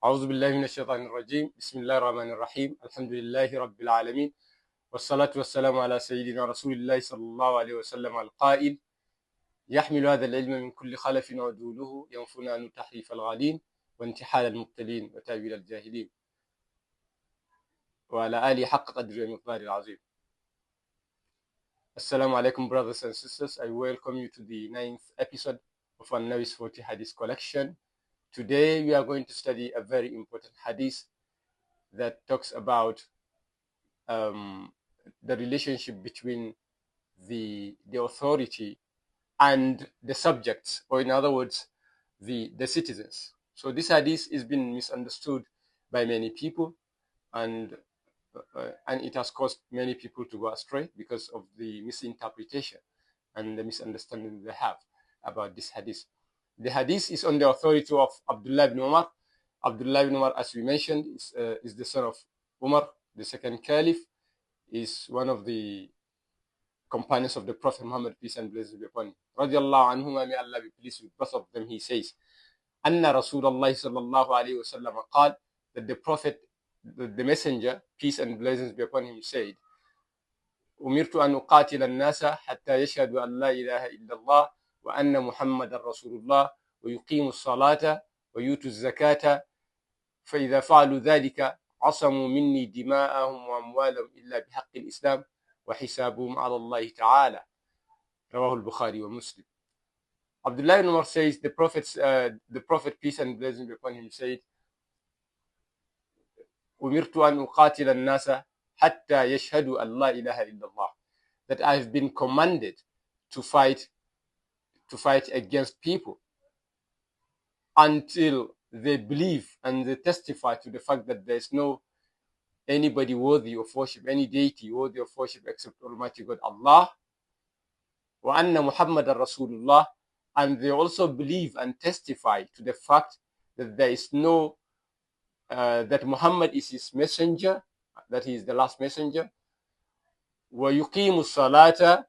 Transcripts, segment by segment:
أعوذ بالله من الشيطان الرجيم بسم الله الرحمن الرحيم الحمد لله رب العالمين والصلاة والسلام على سيدنا رسول الله صلى الله عليه وسلم القائل يحمل هذا العلم من كل خلف ودوله ينفون عن تحريف الغالين وانتحال المبتلين وتأويل الجاهلين وعلى آله حق قدر المقدار العظيم. Assalamu alaikum, brothers and sisters. I welcome you to the 9th episode of Annawawi's 40 Hadith collection. Today we are going to study a very important hadith that talks about the relationship between the authority and the subjects, or in other words, the citizens. So this hadith has been misunderstood by many people, and it has caused many people to go astray because of the misinterpretation and the misunderstanding they have about this hadith. The hadith is on the authority of Abdullah ibn Umar. Abdullah ibn Umar, as we mentioned, is the son of Umar, the second caliph, is one of the companions of the Prophet Muhammad, peace and blessings be upon him. Radiallahu anhuma, may Allah be pleased with both of them. He says, Anna Rasulullah sallallahu alayhi wa sallam qal, that the Prophet, the messenger, peace and blessings be upon him, said, أمرت أن أقاتل الناس حتى يشهدوا أن لا إله إلا الله وأن محمد رسول الله ويقيموا الصلاة ويؤتوا الزكاة فإذا فعلوا ذلك عصموا مني دماءهم وأموالهم إلا بحق الإسلام وحسابهم على الله تعالى. رواه البخاري ومسلم. Abdullah ibn Umar says, the Prophet peace and blessings be upon him said, أمرت أن أقاتل الناس حتى يشهدوا أن لا إله إلا الله, that I have been commanded to fight against people until they believe and they testify to the fact that there is no anybody worthy of worship, any deity worthy of worship except Almighty God Allah, wa anna Muhammadan Rasulullah, and they also believe and testify to the fact that there is no that Muhammad is his messenger, that he is the last messenger, wa yuqimu salata,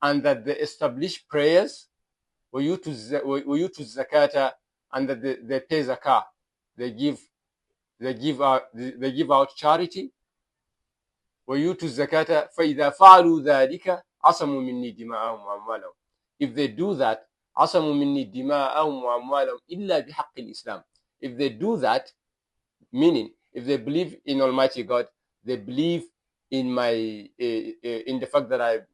and that they establish prayers, wa yutu zakata, and that they pay zakah, they give out charity. وَيُؤْتُوا الزَّكَاةَ فَإِذَا فَعَلُوا ذَلِكَ عَصَمُوا مِنِّي دِمَاءَهُمْ وَأَمْوَالَهُم. If they do that, عَصَمُوا مِنِّي دِمَاءَهُمْ وَأَمْوَالَهُم إِلَّا بِحَقِّ الْإِسْلَامِ. If they do that, meaning if they believe in Almighty God, they believe in in the fact that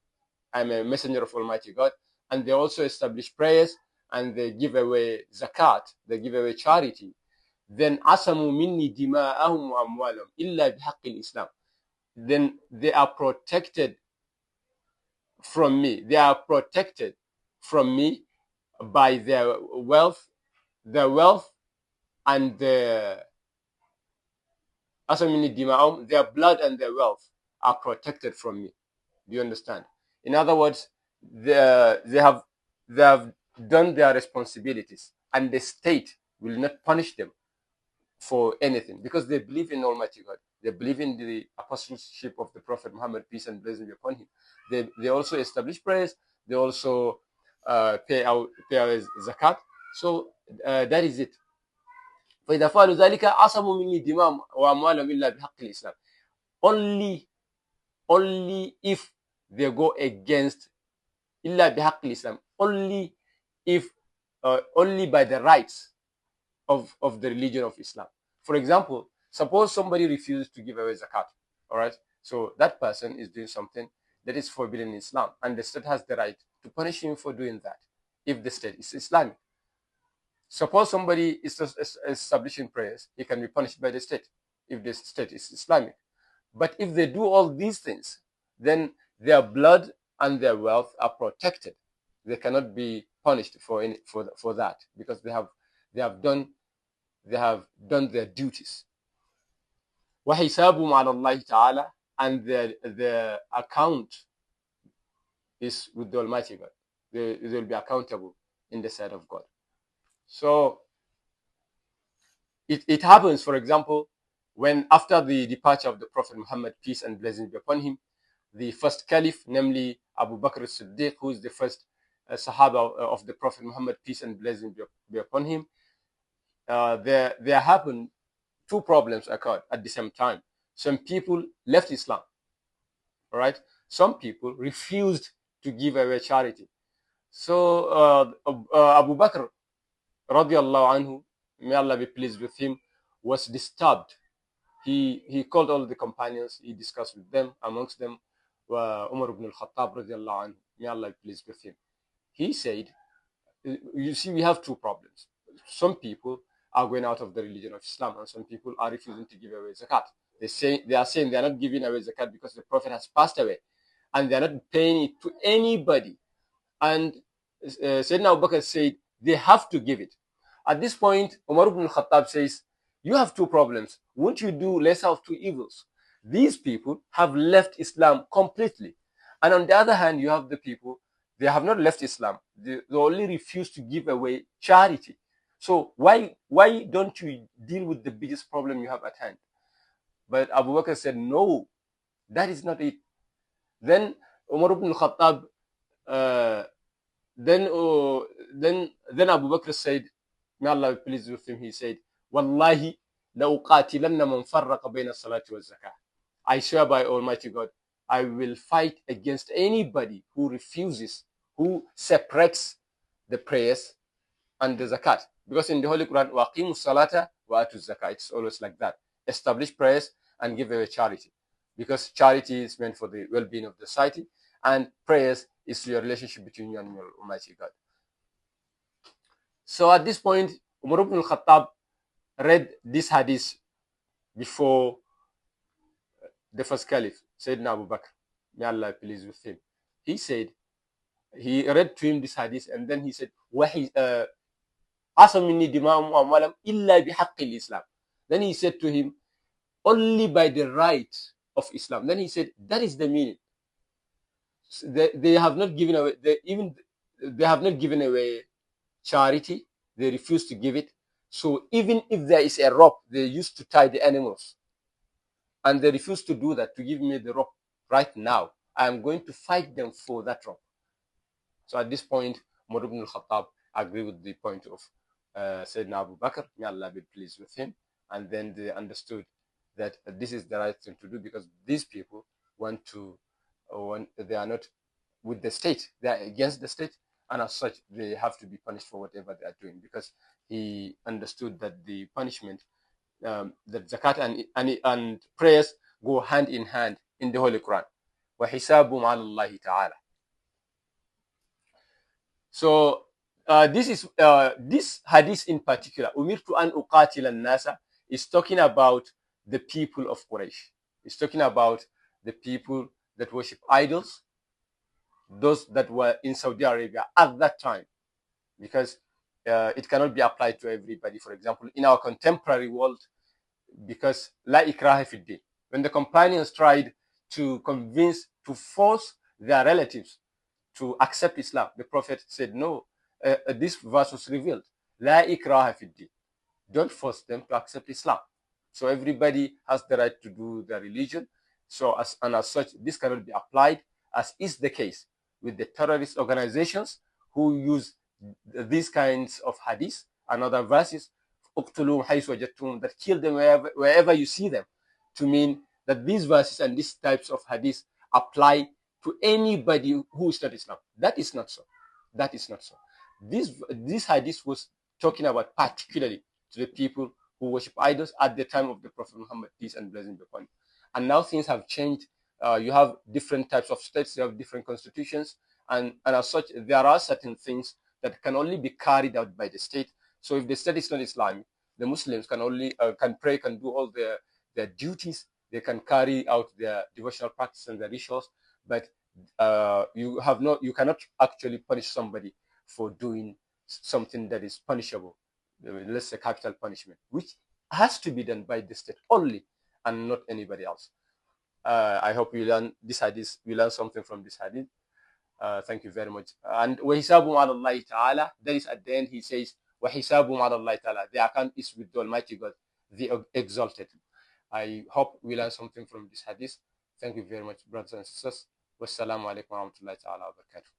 I'm a messenger of Almighty God, and they also establish prayers and they give away zakat, they give away charity, then عَصَمُوا مِنِّي دِمَاءَهُمْ وَأَمْوَالَهُم إِلَّا بِحَقِّ الْإِسْلَامِ. Then they are protected from me. They are protected from me by their wealth and their blood and their wealth are protected from me. Do you understand? In other words, they have done their responsibilities, and the state will not punish them for anything because they believe in Almighty God. They believe in the apostleship of the Prophet Muhammad, peace and blessings be upon him. They also establish prayers. They also pay out zakat. So that is it. فإذا فعلوا ذلك عصموا مني دماءهم وأموالهم إلا بحق الإسلام. Only if they go against إلا بحق الإسلام. Only by the rights of the religion of Islam. For example, suppose somebody refuses to give away zakat, all right? So that person is doing something that is forbidden in Islam, and the state has the right to punish him for doing that if the state is Islamic. Suppose somebody is establishing prayers, he can be punished by the state if the state is Islamic. But if they do all these things, then their blood and their wealth are protected. They cannot be punished for that because they have done their duties. وَحِسَابُهُمْ عَلَى اللَّهِ تَعَالَى, and their account is with the Almighty God. They will be accountable in the sight of God. So it happens, for example, when after the departure of the Prophet Muhammad, peace and blessings be upon him, the first caliph, namely Abu Bakr as-Siddiq, who is the first Sahaba of the Prophet Muhammad, peace and blessings be upon him, there happened two problems occurred at the same time. Some people left Islam, all right? Some people refused to give away charity. So Abu Bakr, radiallahu anhu, may Allah be pleased with him, was disturbed. He called all the companions, he discussed with them, amongst them Umar ibn al-Khattab, radiallahu anhu, may Allah be pleased with him. He said, you see, we have two problems. Some people are going out of the religion of Islam, and some people are refusing to give away zakat. They are saying they are not giving away zakat because the Prophet has passed away, and they are not paying it to anybody. And Sayyidina Abu Bakr said they have to give it. At this point, Umar ibn al-Khattab says, you have two problems. Won't you do lesser of two evils? These people have left Islam completely. And on the other hand, you have the people, they have not left Islam. They only refuse to give away charity. So why don't you deal with the biggest problem you have at hand? But Abu Bakr said, no, that is not it. Then Umar ibn al-Khattab, then Abu Bakr said, may Allah be pleased with him, he said, Wallahi, لَأُقَاتِلَنَّ مَنْ فَرَّقَ بَيْنَ الصَّلَاةِ وَالزَّكَاةِ. I swear by Almighty God, I will fight against anybody who refuses, who separates the prayers and the zakat. Because in the Holy Quran, وَأَقِيمُوا الصَّلَاةَ وَآتُوا الزَّكَاةَ, it's always like that. Establish prayers and give away charity. Because charity is meant for the well-being of the society, and prayers is your relationship between you and your Almighty God. So at this point, Umar ibn al-Khattab read this hadith before the first caliph, Sayyidina Abu Bakr, may Allah be pleased with him. He said, he read to him this hadith, and then he said, عَصَمْ مِنِّي دِمَاءُهُمْ وَأَمْوَالُهُمْ إِلَّا بِحَقِّ الْإِسْلَامِ. Then he said to him, only by the right of Islam. Then he said, that is the meaning. They have not given away, they have not given away charity. They refuse to give it. So even if there is a rope they used to tie the animals, and they refuse to do that, to give me the rope right now, I am going to fight them for that rope. So at this point, Umar ibn al-Khattab agreed with the point of Sayyidina Abu Bakr, may Allah be pleased with him, and then they understood that this is the right thing to do, because these people they are not with the state, they are against the state, and as such, they have to be punished for whatever they are doing, because he understood that the punishment, that zakat and prayers go hand in hand in the Holy Quran. وَحِسَابٌ عَلَى اللَّهِ تَعَالَى. So this hadith in particular, umirtu an uqatila an-nasa, is talking about the people of Quraysh. It's talking about the people that worship idols, those that were in Saudi Arabia at that time, because it cannot be applied to everybody. For example, in our contemporary world, because la ikraha fi din, when the companions tried to force their relatives to accept Islam, the Prophet said, no, this verse was revealed, la ikraha fi din, don't force them to accept Islam. So everybody has the right to do their religion. So as such, this cannot be applied, as is the case with the terrorist organizations who use these kinds of hadith and other verses, that kill them wherever you see them, to mean that these verses and these types of hadith apply to anybody who is not Islam. That is not so. That is not so. This hadith was talking about particularly to the people who worship idols at the time of the Prophet Muhammad, peace and blessing be upon him. And now things have changed. You have different types of states, you have different constitutions, and as such, there are certain things that can only be carried out by the state. So if the state is not Islamic, the Muslims can only can pray, can do all their duties, they can carry out their devotional practice and their rituals, but you cannot actually punish somebody for doing something that is punishable, let's say capital punishment, which has to be done by the state only and not anybody else. I hope you learn this hadith. We learn something from this hadith. Thank you very much. And وَحِسَابٌ عَلَى اللَّهِ تَعَالَى, that is at the end he says, وَحِسَابٌ عَلَى اللَّهِ تَعَالَى, the account is with the Almighty God, the exalted. I hope we learn something from this hadith. Thank you very much, brothers and sisters. Wassalamu alaikum wa rahmatullahi ta'ala wa barakatuh.